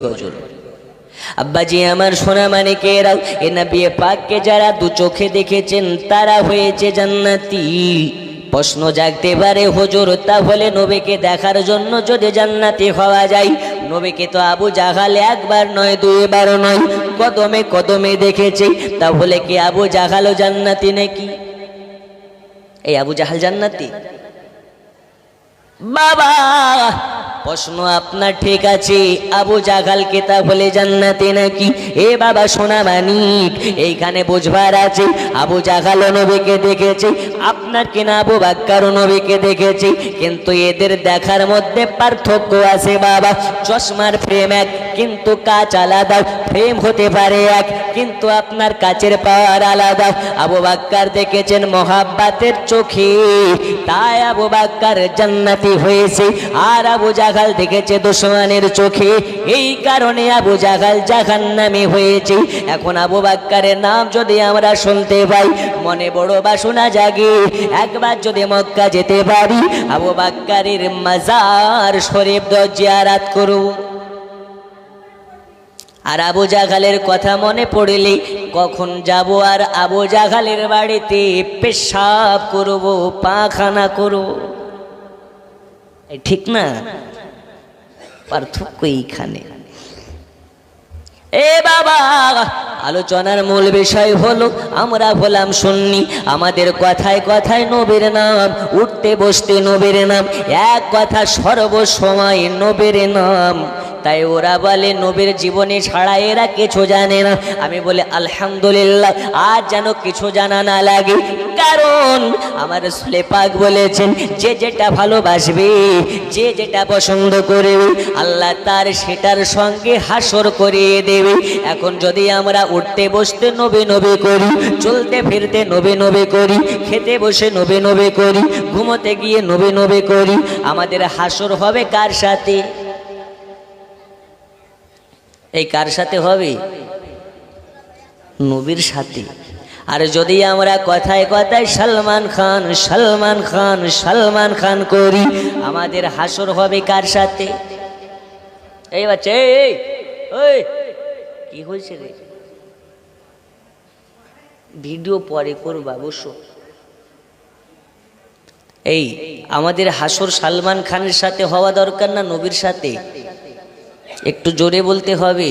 হুজুর আব্বাজি আমার সোনা মানিকেরা এ নবী পাককে যারা দু চোখে দেখেছেন তারা হয়েছে জান্নাতি। প্রশ্ন জাগতে পারে হুজুর তাহলে নবীকে দেখার জন্য যদি জান্নাতি হওয়া যায়, নবীকে তো আবু জাহাল একবার নয় দুইবার নয় কদমে কদমে দেখেছে, তাহলে কি আবু জাহালও জান্নাতি নাকি? এই আবু জাহাল জান্নাতি? বাবা প্রশ্ন আপনার ঠিক আছে, আবু জাহালকে তাহলে জান্নাতি নাকি? এ বাবা সোনা মানিক এইখানে বুঝবার আছে, আবু জাহাল নবীকে দেখেছে, আপনার কিনা আবু বাক্কার নবীকে দেখেছে, কিন্তু এদের দেখার মধ্যে পার্থক্য আছে বাবা। চশমার ফ্রেম এক কিন্তু কাঁচ আলাদা, ফ্রেম হতে পারে এক কিন্তু আপনার কাচের পাওয়ার আলাদা। আবু বাক্কার দেখেছেন মোহাব্বতের চোখে, তাই আবু বাক্কার জান্নাতি হয়েছে, আর আবু জাহাল দেখেছে দুশমনের চোখে, এই কারণে আবু জাহাল জাহান্নামী হয়েছে। এখন আবু বাক্কারের নাম যদি আমরা শুনতে পাই মনে বড় বাসনা জাগে, একবার যদি মক্কা যেতে পারি আবু বাক্কারের মাজার শরীফ জিয়ারত করব। আর আবু জাহালের কথা মনে পড়লে কখন যাব আর আবু জাহালের বাড়িতে পেশাব করব, পায়খানা করব, ঠিক না? পার্থক্য এইখানে। এ বাবা আলোচনার মূল বিষয় হলো আমরা হলাম সুন্নি, আমাদের কথায় কথায় নবীর নাম, উঠতে বসতে নবীর নাম, এক কথা সর্বসময় নবীর নাম। তাই ওরা বলে নবীর জীবনে ছাড়া এরা কিছু জানে না। আমি বলি আলহামদুলিল্লাহ, আজ যেন কিছু জানা না লাগে, কারণ আমার রাসূল পাক বলেছেন যে যেটা ভালোবাসবে, যে যেটা পছন্দ করবে আল্লাহ তার সেটার সঙ্গে হাসর করিয়ে দেবে। এখন যদি আমরা উঠতে বসতে নবী নবী করি, চলতে ফিরতে নবী নবী করি, খেতে বসে নবী নবী করি, ঘুমোতে গিয়ে নবী নবী করি, আমাদের হাসর হবে কার সাথে? এই কার সাথে হবে? নবীর সাথে। আর যদি আমরা কথায় কথায় সালমান খান সালমান খান সালমান খান করি, আমাদের হাসর হবে কার সাথে? এই বাচ্চা এই কি হয়েছে রে? ভিডিও পরে করবা অবশ্য। এই আমাদের হাসর সালমান খানের সাথে হওয়া দরকার না নবীর সাথে? একটু জোরে বলতে হবে।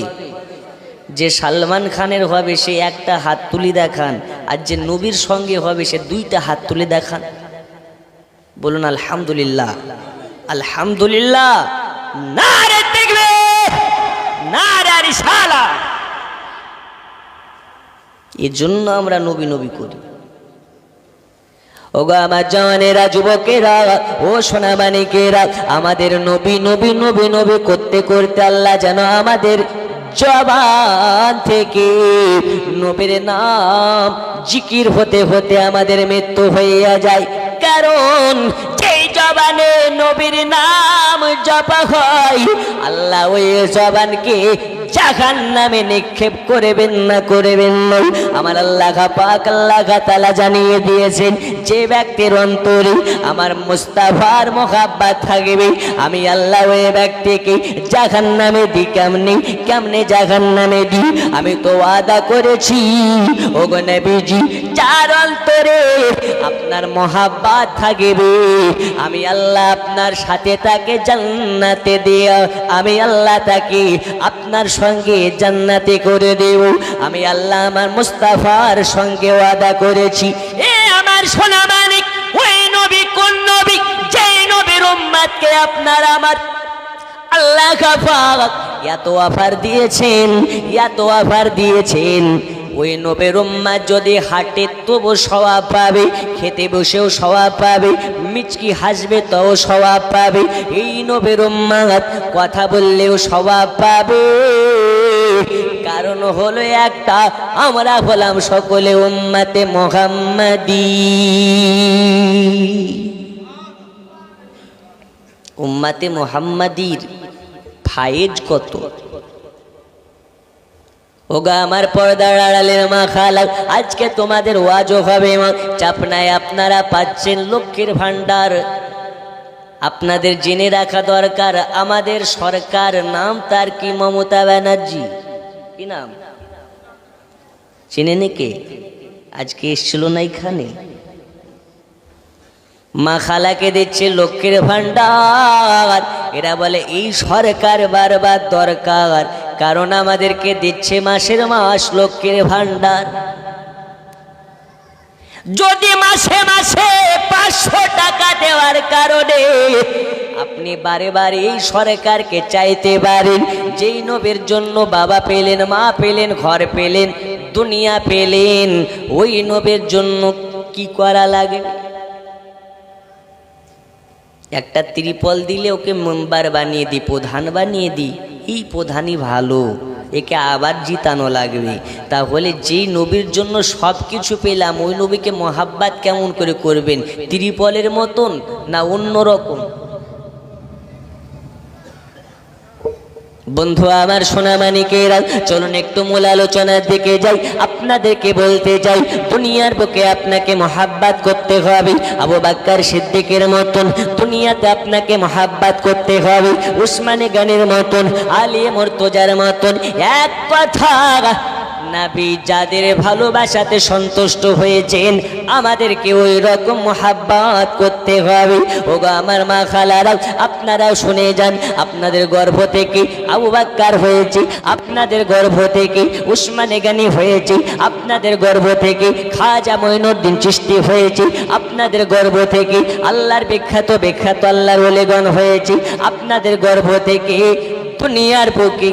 যে সালমান খানের হবে সে একটা হাত তুলে দেখান, আর যে নবীর সঙ্গে হবে সে দুইটা হাত তুলে দেখান। বলুন আলহামদুলিল্লাহ। আলহামদুলিল্লাহ। নারে তাকবীর, নারে রিসালাত। এজন্য আমরা নবী নবী করি। ওগো আমার জওয়ানেরা, যুবকেরা, ও সোনা মানিকেরা, আমাদের নবী নবী নবী নবী করতে করতে আল্লাহ যেন আমাদের জবান থেকে নবীর নাম জিকির হতে হতে আমাদের মৃত্যু হইয়া যায়। কারণ যেই জবানে নবীর নাম জপা হয় আল্লাহ ওই জবানকে জাহান্নামে নিক্ষেপ করবেন না, করবেন না। আমার আল্লাহ পাক আল্লাহ তাআলা জানিয়ে দিয়েছেন যে ব্যক্তির অন্তরে আমার মুস্তাফার মোহাব্বত থাকবে আমি আল্লাহ ওই ব্যক্তিকে জাহান্নামে দিই। কেমনে কেমনে জাহান্নামে দিই? আমি তো ওয়াদা করেছি ওগো নবীজি, যার অন্তরে আপনার মোহাব্বত থাকবে আমি আল্লাহ আপনার সাথে তাকে জান্নাতে দিয়া আমি আল্লাহ তাকে আপনার সঙ্গে জান্নাতে করে দেব। আমি আল্লাহ আমার মুস্তাফার সঙ্গে ওয়াদা করেছি। এ আমার সোনা মানিক, ওই নবী কোন নবী? যেই নবীর উম্মতকে আপনার আমার আল্লাহ পাক এত অফার দিয়েছেন, এত অফার দিয়েছেন। ওই নবীর উম্মত যদি হাঁটে তবু সওয়াব পাবে, খেতে বসেও সওয়াব পাবে, মিচকি হাসবে তাও সওয়াব পাবে। এই নবীর উম্মত কথা বললেও সওয়াব পাবে। কারণ হলো একটা, আমরা হলাম সকলে উম্মতে মুহাম্মাদি। উম্মতে মুহাম্মাদির ফায়েজ কত! ওগা আমার পর্দার আড়ালের মা খালা, আজকে তোমাদের ওয়াজও হবে মা। চাপনায় আপনারা পাচ্ছেন লক্ষ্মীর ভান্ডার, আপনাদের জেনে রাখা দরকার, আমাদের সরকার নাম তার কি? মমতা ব্যানার্জি। কি নাম চেনে নাকি? আজকে এসছিল না এখানে। মা খালাকে দিচ্ছে লক্ষ্মীর ভান্ডার। এরা বলে এই সরকার বারবার দরকার, কারণ আমাদেরকে দিচ্ছে মাসের মাস লক্ষ্মীর ভান্ডার। যদি মাসে মাসে 500 টাকা দেওয়ার কারণে আপনি বারে বারে এই সরকারকে চাইতে পারেন, যেই নবীর জন্য বাবা পেলেন, মা পেলেন, ঘর পেলেন, দুনিয়া পেলেন, ওই নবীর জন্য কি করা লাগে? একটা ত্রিপল দিলে ওকে মেম্বার বানিয়ে দিই, প্রধান বানিয়ে দিই। এই প্রধানই ভালো, একে আবার জিতানো লাগবে। তাহলে যেই নবীর জন্য সব কিছু পেলাম, ওই নবীকে মহাব্বাত কেমন করে করবেন? ত্রিপলের মতন না অন্য রকম? বন্ধু আমার, সোনা মানিকেরা, চলুন একটু মূল আলোচনার দিকে যাই। আপনাদেরকে বলতে চাই, দুনিয়ার বুকে আপনাকে মহাব্বাত করতে হবে আবু বকর সিদ্দিকের মতন, দুনিয়াতে আপনাকে মহাব্বাত করতে হবে উসমানে গনির মতন, আলী মুর্তজার মতন। এক কথা, নবী যাদের ভালোবাসাতে সন্তুষ্ট হয়েছেন, আমাদেরকে ওই রকম মহাব্বত করতে হবে। ওগো আমার মা খালারা, আপনারাও শুনে যান, আপনাদের গর্ভ থেকে আবু বকর হয়েছে, আপনাদের গর্ভ থেকে উসমানে গনি হয়েছে, আপনাদের গর্ভ থেকে খাজা মঈনুদ্দিন চিশতি হয়েছে, আপনাদের গর্ভ থেকে আল্লাহর বিখ্যাত বিখ্যাত আল্লাহর ওলিগণ হয়েছে, আপনাদের গর্ভ থেকে দুনিয়ার বুকে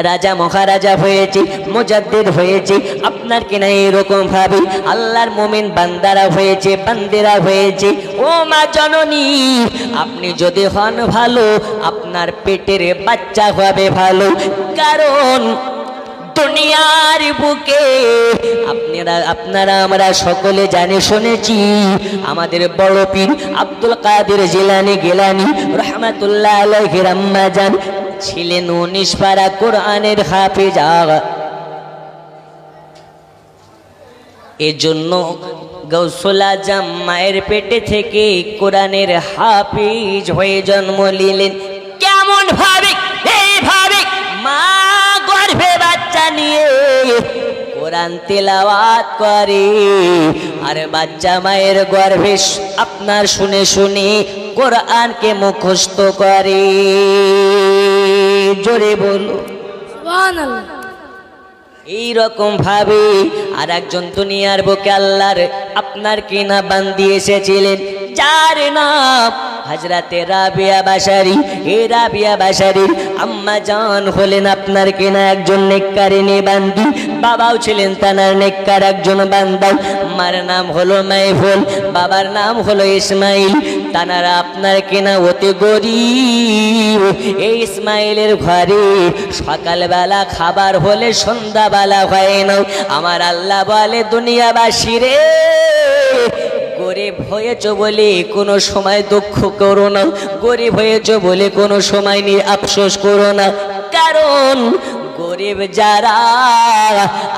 রাজা মহারাজা হয়েছে, মুজাদ্দিদ হয়েছে। আপনার কিনা এরকম ভাবে আল্লাহর মুমিন বান্দারা হয়েছে, বান্দেরা হয়েছে। ও মা জননী, আপনি যদি হন ভালো, আপনার পেটের বাচ্চা হবে ভালো। কারণ দুনিয়ার বুকে আপনারা আমরা সকলে জানে শুনেছি, আমাদের বড় পীর আব্দুল কাদের জিলানী গিলানী রহমাতুল্লাহ আলাইহি আম্মা জান ছিলেন 19 পারা কোরআনের হাফেজ। এজন্য গৌসুল আজম মায়ের পেটে থেকে কোরআনের হাফেজ হয়ে জন্ম নিলেন। কেমন ভাবে? এইভাবে মা গর্ভে বাচ্চা নিয়ে কোরআন তেলাওয়াত করে, আর বাচ্চা মায়ের গর্ভে আপনার শুনে শুনে কোরআনকে মুখস্থ করে। জোরে বলো সুবহানাল্লাহ। এইরকম ভাবে আর একজন দুনিয়ার বুকে আল্লাহর আপনার কিনা বান্দি এসেছিলেন, যার নাম হযরতে রাবিয়া বাশারী। এই রাবিয়া বাশারীর আম্মা জান হলেন আপনার কিনা একজন নেককারিনী বান্দি, বাবাও ছিলেন তানার নেককার একজন বান্দা। মার নাম হলো মাইফুল, বাবার নাম হলো ইসমাইল। তানারা আপনার কিনা অতি গরীব। এই ইসমাইলের ঘরে সকালবেলা খাবার হলে সন্ধ্যাবেলা হয় না। আমার আল্লাহ বলে, দুনিয়াবাসী রে, গরিব হয়েছ বলে কোনো সময় দুঃখ করো না, গরিব হয়েছ বলে কোনো সময় নিয়ে আফসোস করো না। কারণ গরিব যারা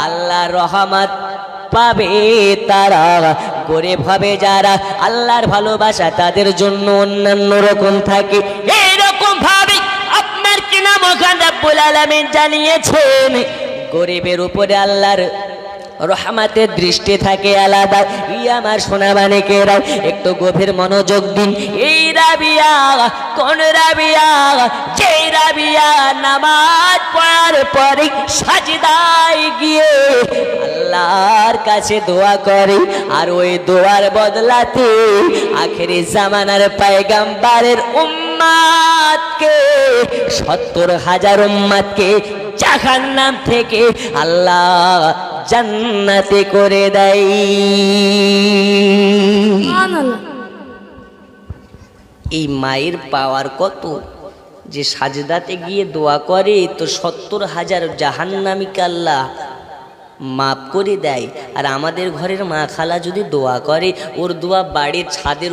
আল্লাহর রহমত পাবে, তারা গরিব হবে যারা আল্লাহর ভালোবাসা তাদের জন্য অন্যান্য রকম থাকে। এইরকম ভাবে আপনার কিনা মহান রব্বুল আলামিন জানিয়েছেন, গরিবের উপরে আল্লাহর রহমতের দৃষ্টি থাকে আলাদা। আমার সোনা মানিকেরা, একটু গভীর মনোযোগ দিন। এই রাবিয়া কোন রাবিয়া? যেই রাবিয়া নামাজ পড়ার পরে সাজদায় গিয়ে আল্লাহর কাছে দোয়া করে, আর ওই দোয়ার বদলাতে আখেরি জামানার পয়গম্বরের উম্মতকে 70,000 উম্মতকে জাহান্নাম থেকে আল্লাহ জান্নাতে করে দেয়। এই মায়ের পাওয়ার কত, যে সাজদাতে গিয়ে দোয়া করে তো 70,000 জাহান্নামীকে আল্লাহ মাফ করে দেয়। আর আমাদের ঘরের মা খালা যদি দোয়া করে, ওর দোয়া বাড়ির ছাদের